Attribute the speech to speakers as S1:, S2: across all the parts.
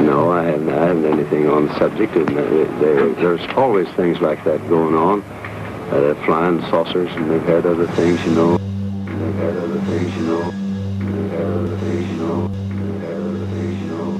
S1: No, I haven't anything on the subject. And there's always things like that going on. Flying saucers, and they've had other things, you know. They've had other things, you know. They've had other things, you know. They've had other things, you know.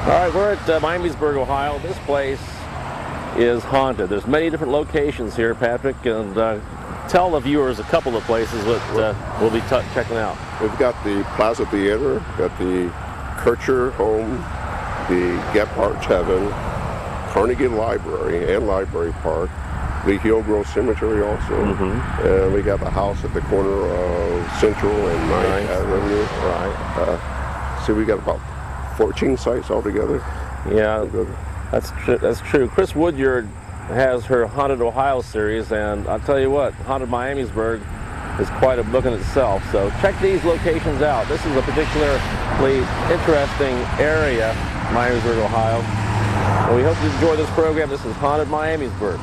S2: All right, we're at Miamisburg, Ohio. This place is haunted. There's many different locations here, Patrick, and tell the viewers a couple of places that we'll be checking out.
S3: We've got the Plaza Theater, got the Kircher Home, the Gephardt Heaven, Carnegie Library and Library Park, the Hillgrove Cemetery also, and we got the house at the corner of Central and 9th Avenue. Right. So we got about 14 sites altogether.
S2: Yeah, that's true. Chris Woodyard has her Haunted Ohio series, and I'll tell you what, Haunted Miamisburg is quite a book in itself. So check these locations out. This is a particularly interesting area, Miamisburg, Ohio. And we hope you enjoy this program. This is Haunted Miamisburg.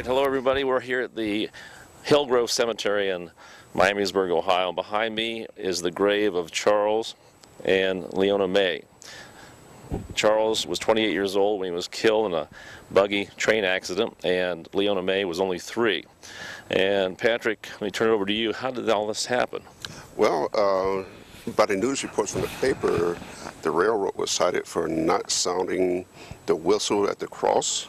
S2: Hello everybody, we're here at the Hillgrove Cemetery in Miamisburg, Ohio. Behind me is the grave of Charles and Leona May. Charles was 28 years old when he was killed in a buggy train accident, and Leona May was only 3. And Patrick, let me turn it over to you. How did all this happen?
S3: Well, by the news reports from the paper, the railroad was cited for not sounding the whistle at the cross,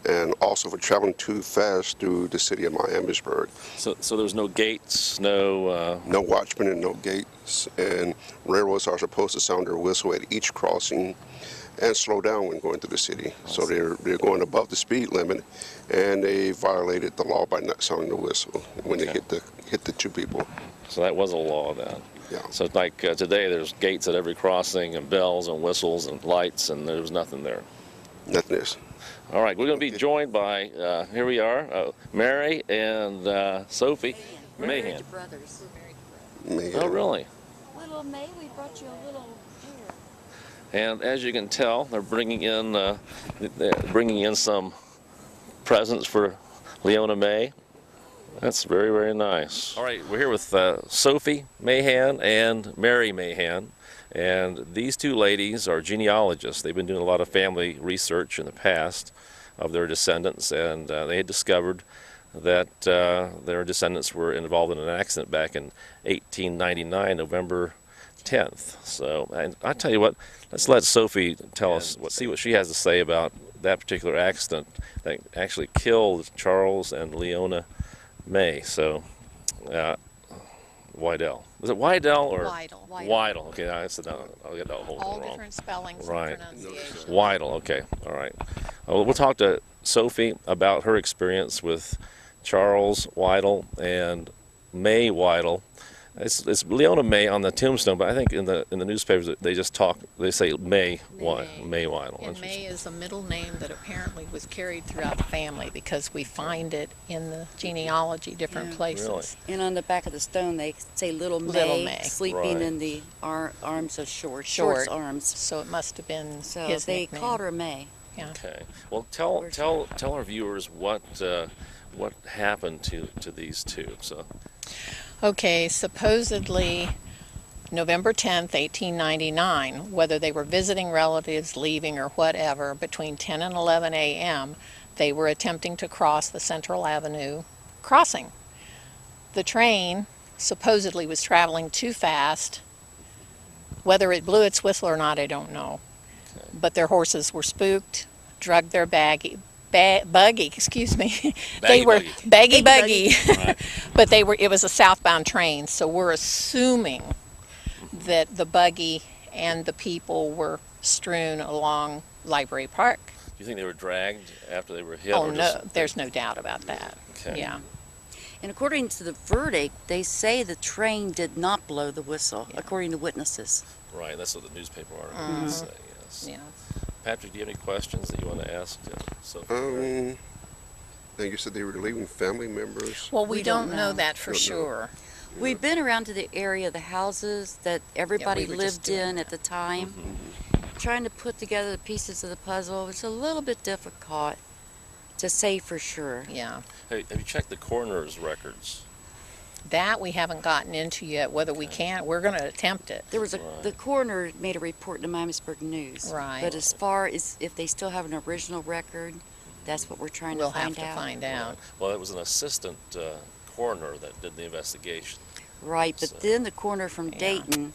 S3: and also for traveling too fast through the city of Miamisburg.
S2: So there's no gates, no
S3: watchmen and no gates, and railroads are supposed to sound their whistle at each crossing and slow down when going through the city. So they're going above the speed limit, and they violated the law by not sounding the whistle when they hit the 2 people.
S2: So that was a law then.
S3: Yeah.
S2: So it's like today there's gates at every crossing and bells and whistles and lights, and there's nothing there.
S3: Nothing is.
S2: All right, we're going to be joined by, here we are, Mary and Sophie Mahan.
S4: Brothers.
S3: Mahan.
S2: Oh, really?
S4: Little May, we brought you a little here.
S2: And as you can tell, they're bringing in some presents for Leona May. That's very, very nice. All right, we're here with Sophie Mahan and Mary Mahan. And these 2 ladies are genealogists. They've been doing a lot of family research in the past of their descendants, and they had discovered that their descendants were involved in an accident back in 1899, November 10th. So, and I tell you what, let's let Sophie tell us, see what she has to say about that particular accident that actually killed Charles and Leona May. So, Wydell. Was it Wydell or?
S5: Wydell.
S2: Wydell. Okay, I'll get that whole
S5: All
S2: thing wrong.
S5: different spellings
S2: Right.
S5: and pronunciations.
S2: Wydell. Okay. All right. Well, we'll talk to Sophie about her experience with Charles Wydell and May Wydell. It's Leona May on the tombstone, but I think in the newspapers they just they say May Wydell.
S5: And May is a middle name that apparently was carried throughout the family because we find it in the genealogy, different places.
S2: Really?
S6: And on the back of the stone, they say Little May,
S5: Little May.
S6: sleeping
S2: Right.
S6: in the arms of Short's
S5: Short.
S6: arms.
S5: So it must have been
S6: So
S5: his
S6: they
S5: nickname.
S6: called her May.
S5: Yeah.
S2: Okay. Well, tell our viewers what happened to these two. So.
S5: Okay, supposedly November 10th, 1899, whether they were visiting relatives, leaving, or whatever, between 10 and 11 a.m., they were attempting to cross the Central Avenue crossing. The train supposedly was traveling too fast. Whether it blew its whistle or not, I don't know.
S2: Okay.
S5: But their horses were spooked, drugged their buggy, excuse me.
S2: Baggy
S5: baggy
S6: buggy.
S2: Right.
S5: But it was a southbound train, so we're assuming that the buggy and the people were strewn along Library Park.
S2: Do you think they were dragged after they were hit?
S5: Oh
S2: or
S5: no,
S2: just,
S5: there's no doubt about that.
S2: Okay.
S5: Yeah.
S6: And according to the verdict, they say the train did not blow the whistle, according to witnesses.
S2: Right. That's what the newspaper articles say. Yes.
S5: Yeah.
S2: Patrick, do you have any questions that you want to ask? Sophie?
S3: I think you said they were leaving family members.
S5: Well, we
S6: We
S5: don't
S6: don't
S5: know
S6: know.
S5: that for
S3: Don't know.
S5: sure.
S6: We've been around to the area of the houses that everybody
S5: we were just
S6: lived
S5: doing
S6: in at the time. Trying to put together the pieces of the puzzle, it's a little bit difficult to say for sure.
S5: Yeah.
S2: Hey, have you checked the coroner's records?
S5: That we haven't gotten into yet. Whether we can, we're going to attempt it.
S6: There was
S2: Right.
S6: the coroner made a report in the Miamisburg News.
S5: Right.
S6: But as far as if they still have an original record, that's what we're trying
S5: We'll
S6: to find
S5: have to
S6: out.
S5: find out.
S2: Well, it was an assistant coroner that did the investigation.
S6: Right, but
S2: So-
S6: then the coroner from
S5: Yeah.
S6: Dayton,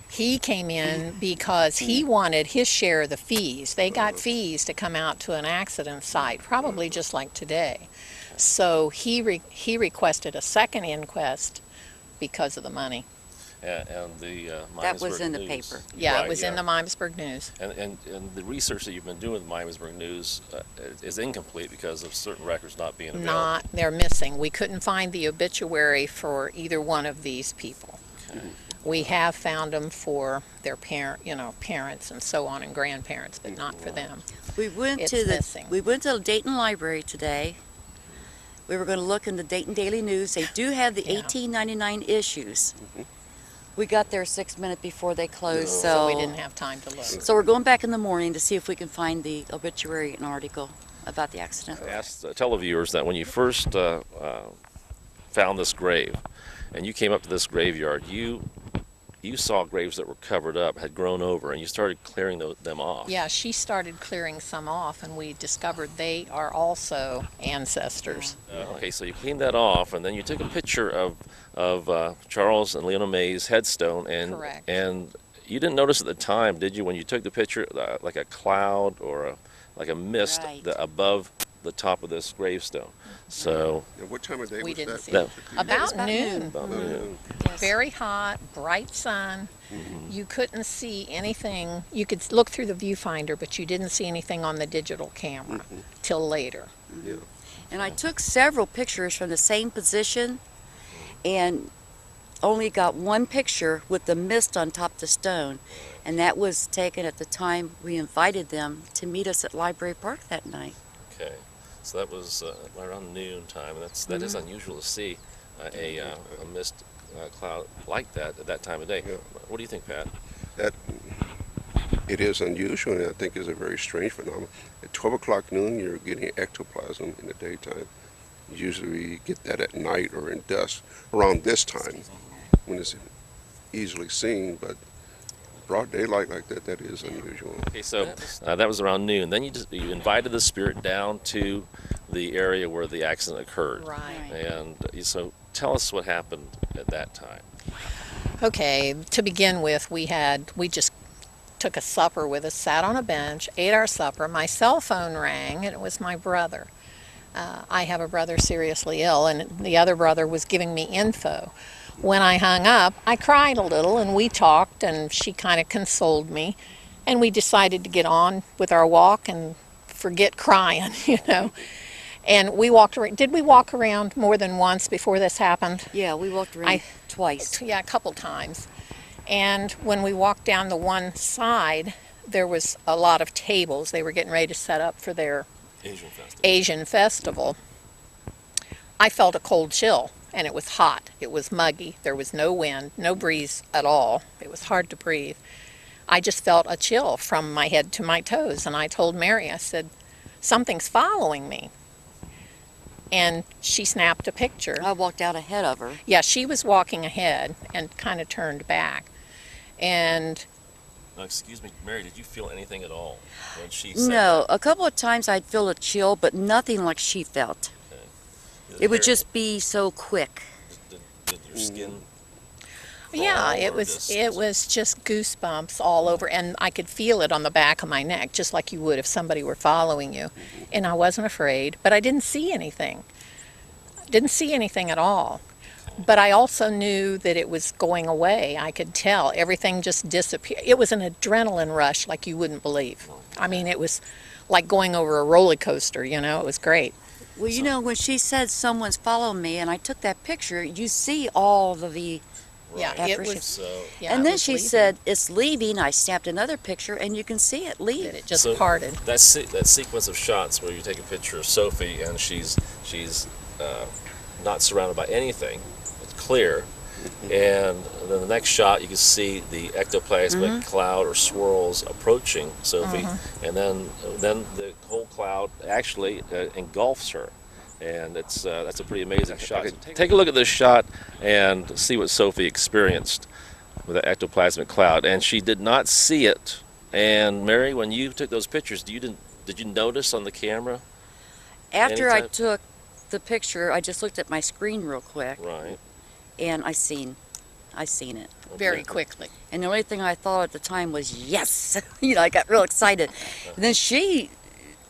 S5: He came in because he wanted his share of the fees. They got fees to come out to an accident site, probably just like today. So he requested a second inquest because of the money.
S2: And the
S6: That was
S2: Miamisburg
S6: in the
S2: News.
S6: paper.
S5: Yeah,
S2: Right,
S5: it was in the Miamisburg News.
S2: And the research that you've been doing with Miamisburg News is incomplete because of certain records not being available.
S5: They're missing. We couldn't find the obituary for either one of these people.
S2: Okay.
S5: We have found them for their parents and so on and grandparents, but not for them.
S6: we went
S5: It's
S6: to the
S5: missing.
S6: we went to the Dayton Library today. We were going to look in the Dayton Daily News. They do have the
S5: Yeah.
S6: 1899 issues. We got there 6 minutes before they closed,
S5: So we didn't have time to look.
S6: So we're going back in the morning to see if we can find the obituary and article about the accident.
S2: Tell the viewers that when you first found this grave and you came up to this graveyard, you saw graves that were covered up, had grown over, and you started clearing them off.
S5: Yeah, she started clearing some off, and we discovered they are also ancestors.
S2: Okay, so you cleaned that off, and then you took a picture of Charles and Leona May's headstone, and
S5: Correct.
S2: and you didn't notice at the time, did you, when you took the picture, like a cloud or like a mist
S6: Right.
S2: above the top of this gravestone? So
S3: And what time of day
S5: We
S3: was
S5: didn't
S3: that?
S5: see
S2: it.
S5: About
S6: about
S5: noon.
S2: about noon.
S6: Yes.
S5: Very hot, bright sun. You couldn't see anything. You could look through the viewfinder, but you didn't see anything on the digital camera till later.
S3: Yeah.
S6: And I took several pictures from the same position and only got one picture with the mist on top of the stone. And that was taken at the time we invited them to meet us at Library Park that night.
S2: Okay, so that was around noon time, and that is unusual to see a mist cloud like that at that time of day.
S3: Yeah.
S2: What do you think, Pat?
S3: That it is unusual, and I think is a very strange phenomenon. At 12 o'clock noon, you're getting ectoplasm in the daytime. Usually we get that at night or in dusk around this time when it's easily seen, but broad daylight like that is unusual.
S2: Okay, so that was around noon. Then you invited the spirit down to the area where the accident occurred.
S5: Right.
S2: And so tell us what happened at that time.
S5: Okay, to begin with, we just took a supper with us, sat on a bench, ate our supper. My cell phone rang, and it was my brother. I have a brother seriously ill, and the other brother was giving me info. When I hung up, I cried a little, and we talked, and she kind of consoled me, and we decided to get on with our walk and forget crying, you know. And we walked around. Did we walk around more than once before this happened?
S6: Yeah, we walked around twice.
S5: Yeah, a couple times. And when we walked down the one side, there was a lot of tables. They were getting ready to set up for their Asian festival. I felt a cold chill, and it was hot. It was muggy. There was no wind, no breeze at all. It was hard to breathe. I just felt a chill from my head to my toes, and I told Mary, I said, something's following me. And she snapped a picture.
S6: I walked out ahead of her.
S5: Yeah, she was walking ahead and kind of turned back. And
S2: Now, excuse me, Mary, did you feel anything at all when she said
S6: No,
S2: that?
S6: a couple of times I'd feel a chill, but nothing like she felt.
S2: Okay.
S6: It would just be so quick.
S2: Did your skin
S5: yeah,
S2: fall,
S5: it
S2: or
S5: was just goosebumps all over, and I could feel it on the back of my neck, just like you would if somebody were following you. And I wasn't afraid, but I didn't see anything. Didn't see anything at all. But I also knew that it was going away. I could tell. Everything just disappeared. It was an adrenaline rush like you wouldn't believe. I mean, it was like going over a roller coaster, you know. It was great.
S6: Well, you know, when she said someone's following me and I took that picture, you see all of the
S5: Yeah, it
S6: apparition.
S5: was.
S2: So,
S5: Yeah,
S6: and
S5: it
S6: then
S5: was
S6: she
S5: leaving.
S6: said, it's leaving. I snapped another picture and you can see it leave.
S5: That it just
S2: so
S5: parted.
S2: that sequence of shots where you take a picture of Sophie and she's not surrounded by anything, it's clear, and then the next shot you can see the ectoplasmic cloud or swirls approaching Sophie, and then the whole cloud actually engulfs her. And that's a pretty amazing shot. Take a look at this shot and see what Sophie experienced with the ectoplasmic cloud. And she did not see it. And Mary, when you took those pictures, did you notice on the camera?
S6: After I
S2: Anytime-
S6: took the picture, I just looked at my screen real quick
S2: Right.
S6: and I seen it.
S5: Very quickly.
S6: And the only thing I thought at the time was, yes! You know, I got real excited. And then she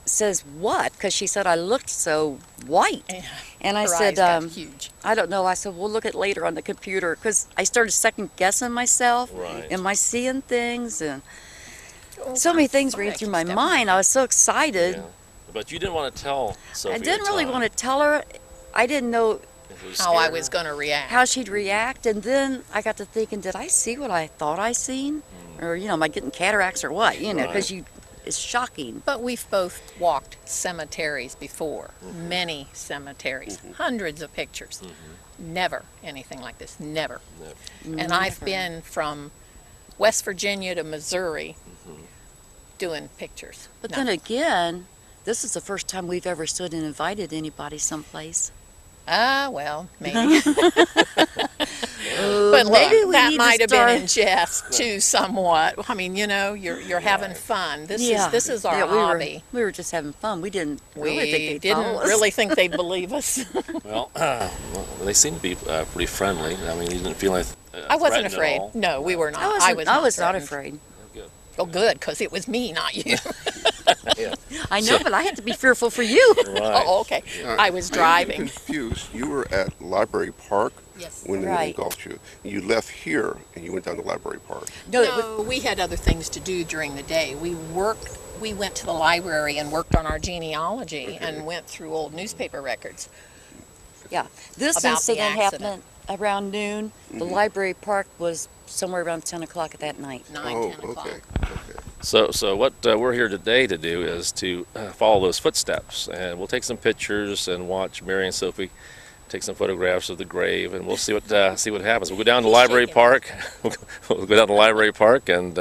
S6: says, what? Because she said I looked so white.
S5: Yeah.
S6: And I
S5: Her
S6: said,
S5: eyes got huge.
S6: I don't know. I said, we'll look at it later on the computer. Because I started second guessing myself.
S2: Right.
S6: Am I seeing things? And so many things ran through my mind. I was so excited.
S2: Yeah. But you didn't want to tell Sophie.
S6: I didn't really want to tell her. I didn't know
S5: How I was going to react.
S6: how she'd react. And then I got to thinking, did I see what I thought I seen? Or, you know, am I getting cataracts or what? You know, because it's shocking.
S5: But we've both walked cemeteries before, many cemeteries, hundreds of pictures. Never anything like this, never. And I've been from West Virginia to Missouri doing pictures.
S6: But
S5: No.
S6: then again, this is the first time we've ever stood and invited anybody someplace.
S5: Well, maybe.
S6: Oh,
S5: But look,
S6: maybe we
S5: that
S6: need to
S5: might have been in
S6: start-
S5: jest too, somewhat. I mean, you know, you're having fun. This is our
S6: Yeah,
S5: hobby.
S6: We were just having fun. We didn't
S5: We
S6: really think they'd
S5: didn't
S6: follow us.
S5: really think they'd believe us.
S2: Well, they seem to be pretty friendly. I mean, you didn't feel like
S5: I wasn't
S2: threatened at
S5: afraid.
S2: all?
S5: No, we were not.
S6: I was not
S5: threatened.
S6: afraid.
S2: Good.
S5: Oh, good, because it was me, not you.
S2: Yeah.
S6: I know, but I had to be fearful for you.
S2: Right.
S5: Oh, okay. I was
S3: I'm
S5: driving.
S3: confused. You were at Library Park
S5: Yes.
S3: when it
S6: Right.
S3: engulfed you. You left here and you went down to Library Park.
S6: No, it was-
S5: No, we had other things to do during the day. We went to the library and worked on our genealogy and went through old newspaper records.
S6: yeah. This
S5: About the
S6: incident
S5: accident.
S6: happened around noon. The Library Park was somewhere around 10 o'clock at that night.
S5: 9, 10 o'clock.
S3: okay.
S2: So what we're here today to do is to follow those footsteps, and we'll take some pictures and watch Mary and Sophie take some photographs of the grave, and we'll see what happens. We'll go down to Library
S5: shaking.
S2: Park. We'll go down to Library Park, and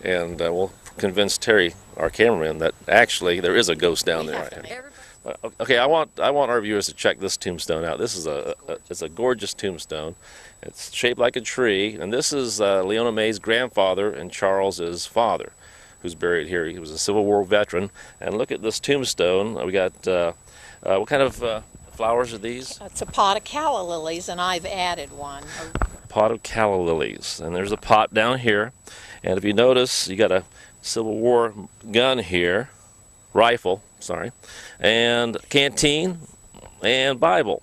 S2: we'll convince Terry, our cameraman, that actually there is a ghost down
S5: We
S2: there.
S5: have to make-
S2: Okay, I want our viewers to check this tombstone out. This is it's a gorgeous tombstone. It's shaped like a tree, and this is Leona May's grandfather and Charles's father, who's buried here. He was a Civil War veteran. And look at this tombstone. We got What kind of flowers are these?
S5: It's a pot of calla lilies, and I've added one.
S2: Pot of calla lilies. And there's a pot down here. And if you notice, you got a Civil War gun here, rifle, sorry, and canteen and Bible.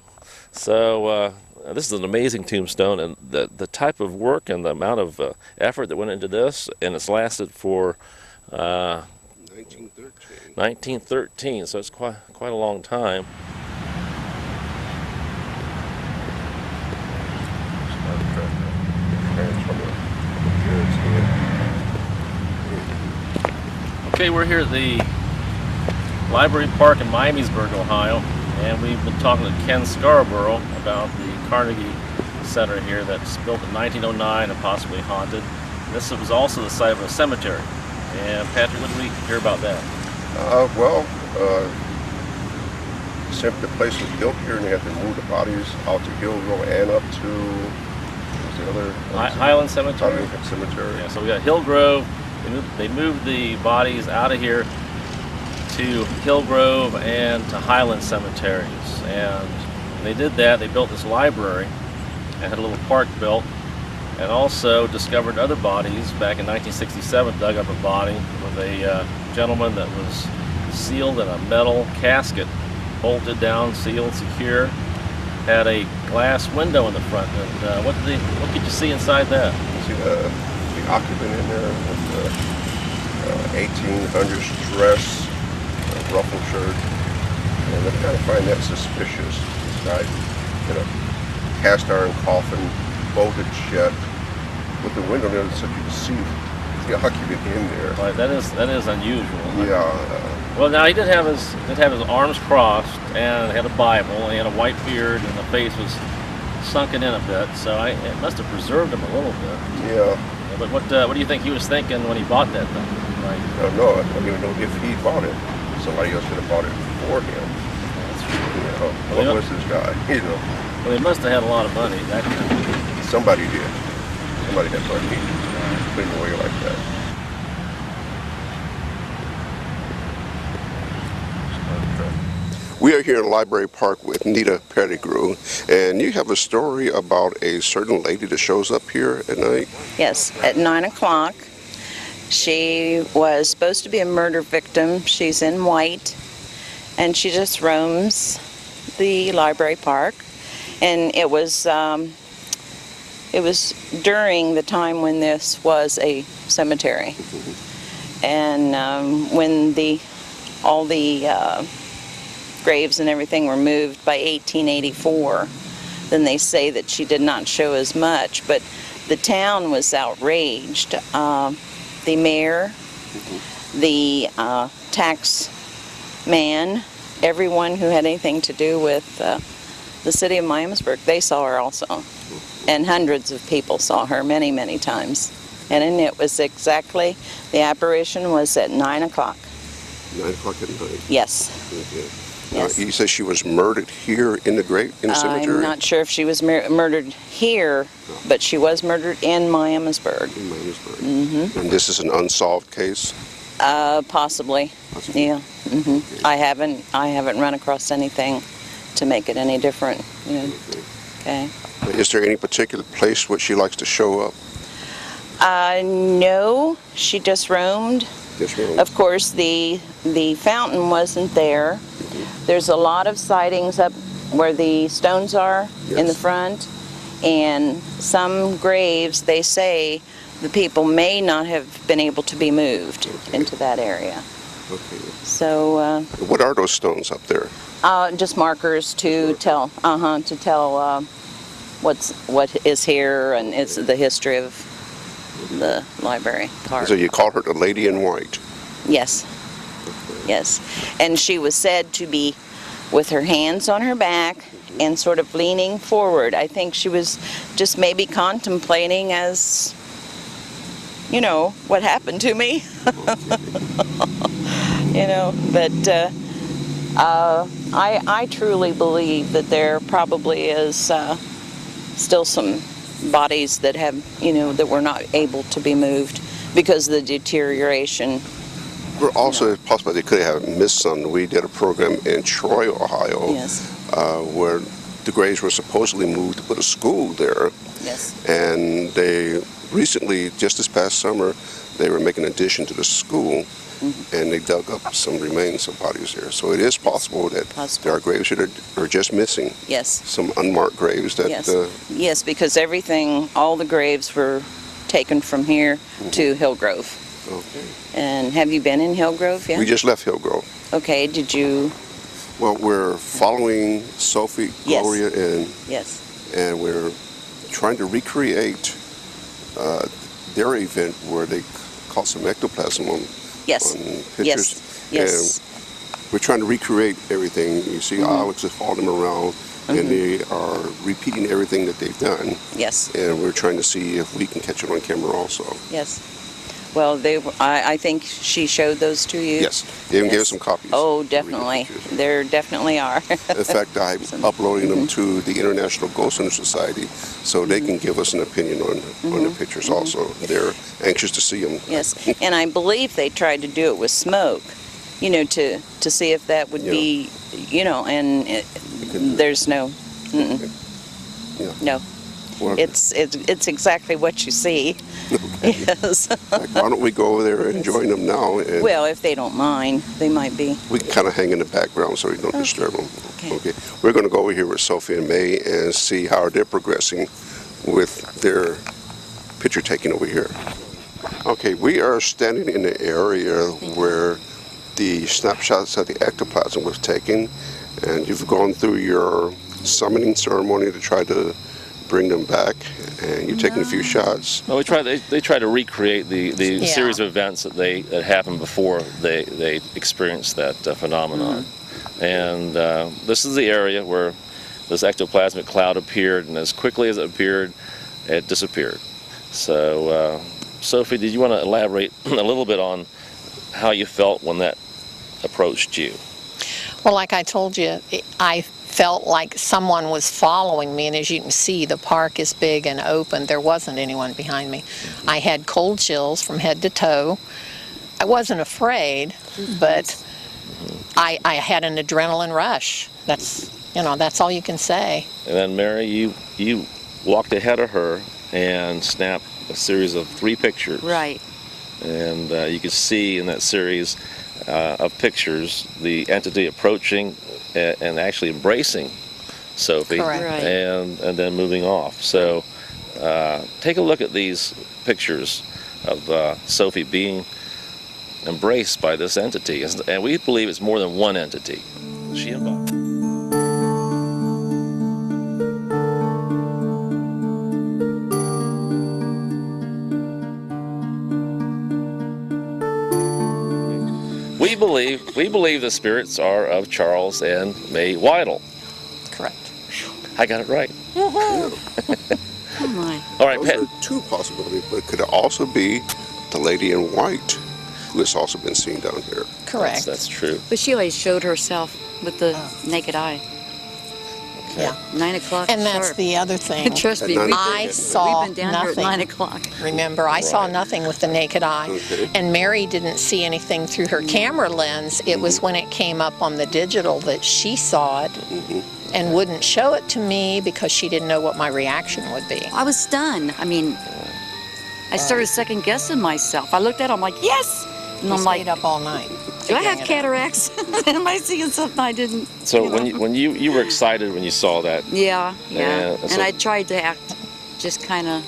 S2: So this is an amazing tombstone, and the type of work and the amount of effort that went into this, and it's lasted for 1913, so it's quite a long time. Okay, we're here at the Library Park in Miamisburg, Ohio, and we've been talking to Ken Scarborough about the Carnegie Center here that's built in 1909 and possibly haunted. And this was also the site of a cemetery. And Patrick, what did we hear about that?
S3: Simply the place was built here, and they had to move the bodies out to Hillgrove and up to the other
S2: Highland Cemetery.
S3: Highland Cemetery.
S2: Yeah, so we got Hillgrove. They moved the bodies out of here to Hillgrove and to Highland cemeteries. And when they did that, they built this library and had a little park built, and also discovered other bodies. Back in 1967, dug up a body with a gentleman that was sealed in a metal casket, bolted down, sealed, secure, had a glass window in the front. And what could you see inside that?
S3: You see the occupant in there with the 1800s dress, ruffled shirt, and I kind of find that suspicious. This guy in a cast iron coffin, bolted shut, with the window there so you can see the occupant in there.
S2: Right, that is unusual.
S3: Yeah.
S2: Well, now he did have his arms crossed and had a Bible, and he had a white beard, and the face was sunken in a bit, so it must have preserved him a little bit.
S3: Yeah.
S2: But what do you think he was thinking when he bought that thing? Like,
S3: I don't know. I don't even know if he bought it. Somebody else could have bought it for him. What was this guy?
S2: Well, he must have had a lot of money.
S3: Somebody did. Somebody had money put him away like that. We are here in Library Park with Nita Pettigrew, and you have a story about a certain lady that shows up here at night?
S7: Yes, at 9 o'clock. She was supposed to be a murder victim. She's in white, and she just roams the Library Park. And it was during the time when this was a cemetery, and when all the graves and everything were moved by 1884. Then they say that she did not show as much, but the town was outraged. The mayor, the tax man, everyone who had anything to do with the city of Miamisburg, they saw her also. And hundreds of people saw her many, many times. And it was exactly, the apparition was at 9 o'clock.
S3: 9 o'clock at night?
S7: Yes.
S3: Okay.
S7: Yes.
S3: You say she was murdered here in the cemetery?
S7: I'm not sure if she was murdered here, but she was murdered in Miamisburg.
S3: In Miamisburg.
S7: Mm-hmm.
S3: And this is an unsolved case?
S7: Possibly. Yeah. Mm-hmm.
S3: Okay.
S7: I haven't run across anything to make it any different. Okay.
S3: Is there any particular place where she likes to show up?
S7: No, she just roamed. Of course, the fountain wasn't there. There's a lot of sightings up where the stones are in the front, and some graves, they say, the people may not have been able to be moved into that area.
S3: Okay.
S7: So.
S3: What are those stones up there?
S7: Just markers to tell what is here, and it's the history of the library park.
S3: So you call her the Lady in White?
S7: Yes. Yes. And she was said to be with her hands on her back and sort of leaning forward. I think she was just maybe contemplating as, what happened to me. But I truly believe that there probably is still some bodies that have, that were not able to be moved because of the deterioration
S3: We're also, it's possible they could have missed some. We did a program in Troy, Ohio,
S7: Yes.
S3: where the graves were supposedly moved to put a school there.
S7: Yes.
S3: And they recently, just this past summer, they were making an addition to the school, and they dug up some remains of bodies there. So it is possible that there are graves that are just missing.
S7: Yes.
S3: Some unmarked graves that...
S7: Yes. Yes, because everything, all the graves were taken from here to Hillgrove.
S3: Okay.
S7: And have you been in Hillgrove yet?
S3: We just left Hillgrove.
S7: Okay, did you?
S3: Well, we're following Sophie,
S7: Yes.
S3: Gloria,
S7: Yes.
S3: and we're trying to recreate their event where they caught some ectoplasm on
S7: Yes.
S3: pictures.
S7: Yes.
S3: And we're trying to recreate everything. You see Alex is following them around, and they are repeating everything that they've done.
S7: Yes.
S3: And we're trying to see if we can catch it on camera also.
S7: Yes. Well, I think she showed those to you.
S3: Yes. They even gave us some copies.
S7: Oh, definitely. There definitely are.
S3: In fact, I'm uploading them to the International Ghost Hunter Society so they can give us an opinion on the pictures also. They're anxious to see them.
S7: Yes. And I believe they tried to do it with smoke, you know, to see if that would be, you know, and there's no, no.
S3: Well,
S7: It's exactly what you see. Yes.
S3: like, why don't we go over there and join them now? And
S7: Well, if they don't mind, they might be.
S3: we can kind of hang in the background so we don't disturb them.
S7: Okay.
S3: We're going to go over here with Sophie and May and see how they're progressing with their picture taking over here. Okay, we are standing in the area where the snapshots of the ectoplasm was taken, and you've gone through your summoning ceremony to try to bring them back, and you're taking a few shots.
S2: Well, they try to recreate the series of events that happened before they experienced that phenomenon. And this is the area where this ectoplasmic cloud appeared, and as quickly as it appeared, it disappeared. So, Sophie, did you want to elaborate a little bit on how you felt when that approached you?
S5: Well, like I told you, I felt like someone was following me, and as you can see, the park is big and open. There wasn't anyone behind me. I had cold chills from head to toe. I wasn't afraid, but I had an adrenaline rush. That's all you can say.
S2: And then, Mary, you walked ahead of her and snapped a series of 3 pictures.
S6: Right.
S2: And you could see in that series of pictures the entity approaching and actually embracing Sophie.
S5: Correct.
S6: Right.
S2: and then moving off. So take a look at these pictures of Sophie being embraced by this entity, and we believe it's more than one entity. She involved. We believe the spirits are of Charles and May Weidel.
S5: Correct.
S2: I got it right.
S6: Oh my.
S2: All right,
S3: Those
S2: Pat.
S3: are 2 possibilities, but it could also be the lady in white, who has also been seen down here.
S5: Correct.
S2: That's true.
S6: But she always showed herself with the naked eye.
S5: Yeah.
S6: 9 o'clock.
S5: And that's
S6: sharp.
S5: the other thing.
S6: Trust me,
S3: At 9
S5: I
S3: o'clock.
S5: saw
S6: we've been down here at
S5: nothing.
S6: 9 o'clock.
S5: Remember, I saw nothing with the naked eye.
S3: Okay.
S5: And Mary didn't see anything through her camera lens. It was when it came up on the digital that she saw it and wouldn't show it to me because she didn't know what my reaction would be.
S6: I was stunned. I mean, I started second guessing myself. I looked at it, I'm like, yes! And
S5: We
S6: I'm like,
S5: stayed up all night.
S6: do I have
S5: figuring it out.
S6: cataracts? Am I seeing something I didn't?
S2: So when you were excited when you saw that.
S6: Yeah.
S2: Yeah,
S6: And
S2: so-
S6: I tried to act just kind of,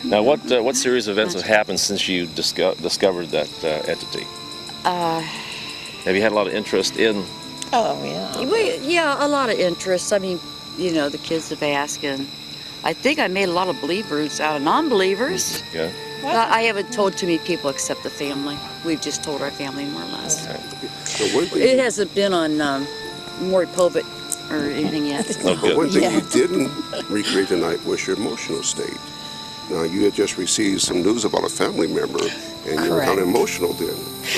S2: Now, what series of events have happened since you discovered that entity? Have you had a lot of interest in?
S5: Oh, yeah.
S6: yeah, a lot of interest. I mean, the kids have asked, and I think I made a lot of believers out of non-believers.
S2: Yeah.
S6: I haven't told too many people except the family. We've just told our family more or less.
S3: So one thing,
S6: It hasn't been on Maury Povich or anything yet.
S2: Oh, good.
S3: one thing
S5: Yeah.
S3: you didn't recreate tonight was your emotional state. Now, you had just received some news about a family member, and you were kind
S5: Correct.
S3: of emotional then,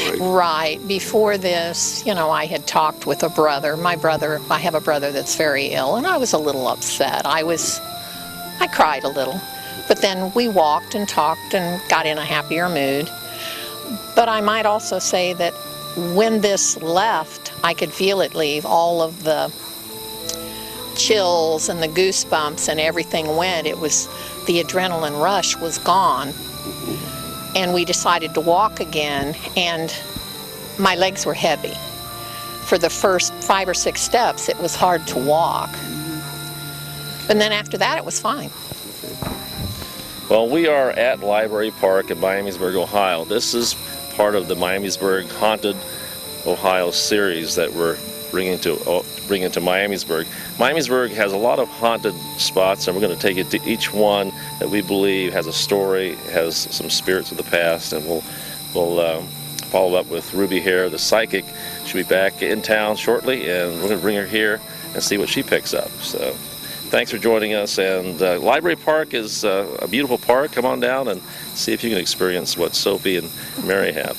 S3: right?
S5: Right. Before this, I had talked with a brother. I have a brother that's very ill, and I was a little upset. I cried a little. But then we walked and talked and got in a happier mood. But I might also say that when this left, I could feel it leave. All of the chills and the goosebumps and everything went. It was, the adrenaline rush was gone. And we decided to walk again, and my legs were heavy. For the first 5 or 6 steps, it was hard to walk. And then after that, it was fine.
S2: Well, we are at Library Park in Miamisburg, Ohio. This is part of the Miamisburg Haunted Ohio series that we're bringing to Miamisburg. Miamisburg has a lot of haunted spots, and we're going to take you to each one that we believe has a story, has some spirits of the past, and we'll follow up with Ruby Hare, the psychic. She'll be back in town shortly, and we're going to bring her here and see what she picks up. So thanks for joining us, and Library Park is a beautiful park. Come on down and see if you can experience what Sophie and Mary have.